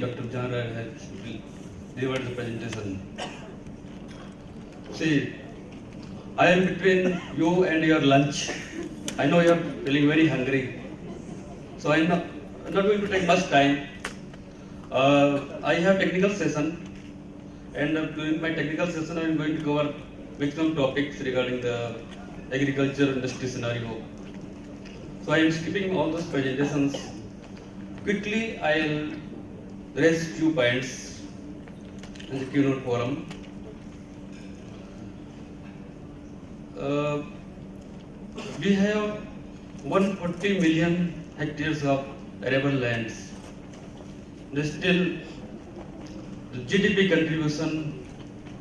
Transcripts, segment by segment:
Dr. John Rai has delivered the presentation. See, I am between you and your lunch. I know you are feeling very hungry, so I'm not going to take much time. I have technical session, and during my technical session, I am going to cover maximum topics regarding the agriculture industry scenario. So I am skipping all those presentations. Quickly, I'll raise few points in the keynote forum. Uh, we have 140 million hectares of arable lands. Still, the GDP contribution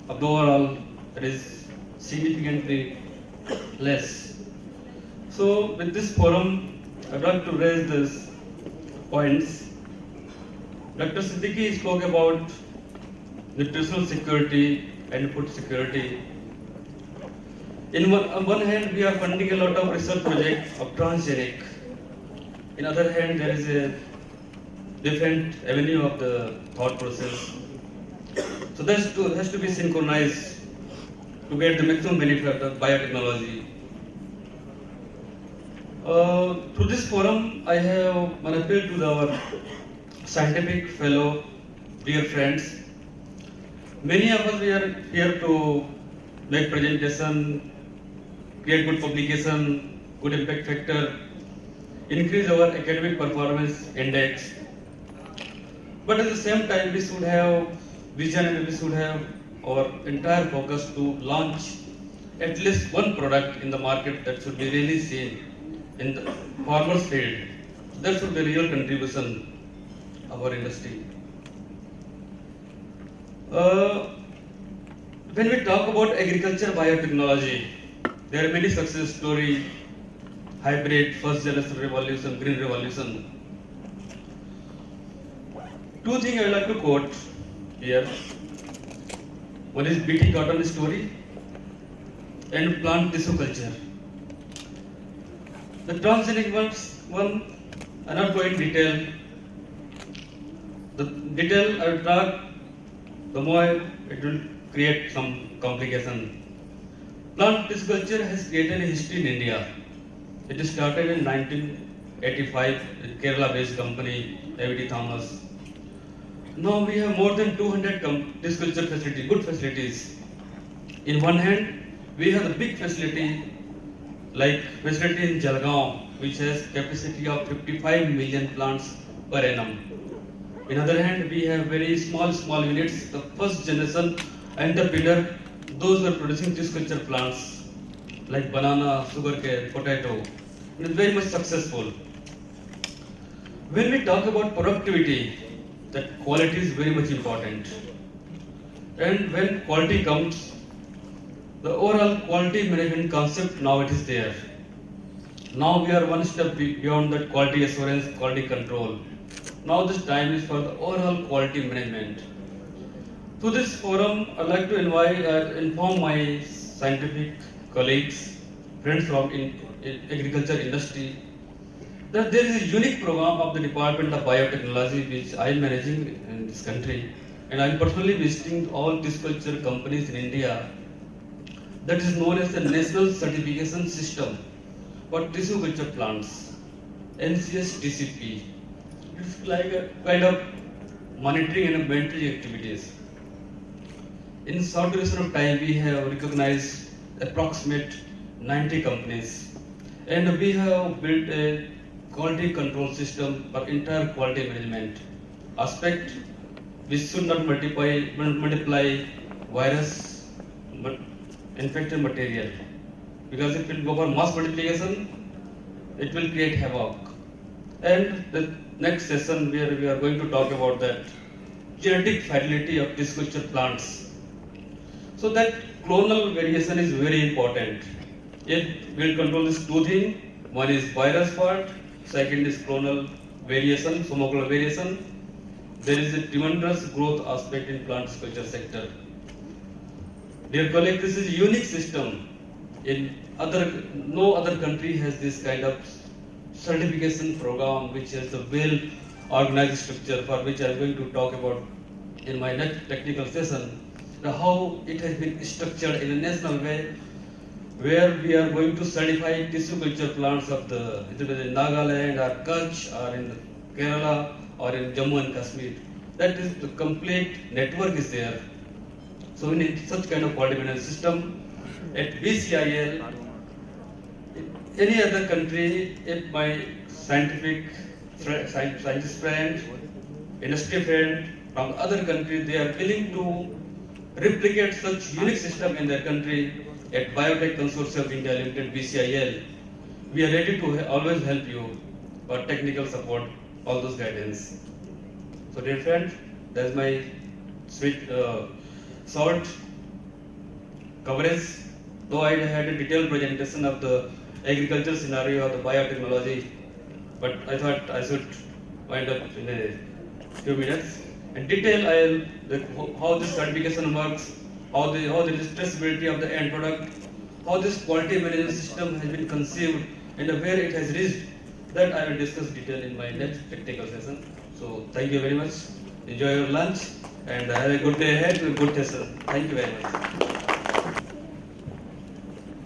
of the overall is significantly less. So, with this forum, I'd like to raise these points. Dr. Siddiqui spoke about nutritional security and food security. On one hand, we are funding a lot of research projects of transgenic. In other hand, there is a different avenue of the thought process. So that has to be synchronized to get the maximum benefit of biotechnology. Through this forum, I have an appeal to our scientific fellow, dear friends. Many of us we are here to make presentation, create good publication, good impact factor, increase our academic performance index. But at the same time, we should have vision and we should have our entire focus to launch at least one product in the market that should be really seen in the farmer's field. That should be real contribution of our industry. When we talk about agriculture biotechnology, there are many success stories, hybrid, first generation revolution, green revolution. Two things I would like to quote here. One is BT cotton story and plant tissue culture. The transgenic one, I will not go in detail. The detail I will talk, the more it will create some complication. Plant tissue culture has created a history in India. It started in 1985 with Kerala-based company, A.V.D. Thomas. Now we have more than 200 tissue culture facilities, good facilities. In one hand, we have the big facility like facility in Jalgaon, which has capacity of 55 million plants per annum. In other hand, we have very small units, the first generation entrepreneur, those who are producing tissue culture plants like banana, sugarcane, potato. It is very much successful. When we talk about productivity, that quality is very much important. And when quality comes, the overall quality management concept now it is there. Now we are one step beyond that quality assurance, quality control. Now this time is for the overall quality management. To this forum, I'd like to inform my scientific colleagues, friends from agriculture industry, that there is a unique program of the Department of Biotechnology which I am managing in this country, and I am personally visiting all tissue culture companies in India. That is known as the National Certification System for Tissue Culture Plants, NCS TCP. It's like a kind of monitoring and inventory activities. In short duration of time, we have recognized approximate 90 companies, and we have built a quality control system for entire quality management aspect. We should not multiply virus, but infected material, because if it go for mass multiplication, it will create havoc. And the next session where we are going to talk about that genetic fidelity of tissue culture plants. So that clonal variation is very important. It will control these two things. One is virus part, second is clonal variation, molecular variation. There is a tremendous growth aspect in plant culture sector. Dear colleagues, this is a unique system. No other country has this kind of certification program which has the well organized structure for which I am going to talk about in my next technical session, how it has been structured in a national way where we are going to certify tissue culture plants of the either in Nagaland or Kutch or in Kerala or in Jammu and Kashmir. That is the complete network is there. So we need such kind of coordination system. At BCIL, any other country, if my scientist friend, industry friend from other country, they are willing to replicate such unique system in their country. At Biotech Consortium of India Limited (BCIL), we are ready to always help you for technical support, all those guidance. So, dear friend, that's my sweet short coverage. Though I had a detailed presentation of the agriculture scenario of the biotechnology, but I thought I should wind up in a few minutes. In detail, how this certification works, how the traceability of the end product, how this quality management system has been conceived, and where it has reached. That I will discuss detail in my next technical session. So thank you very much. Enjoy your lunch and have a good day ahead with a good session. Thank you very much.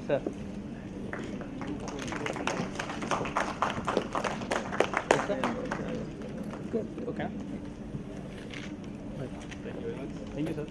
Sir. Yes, sir. Good. Okay. Thank you very much. Thank you, sir.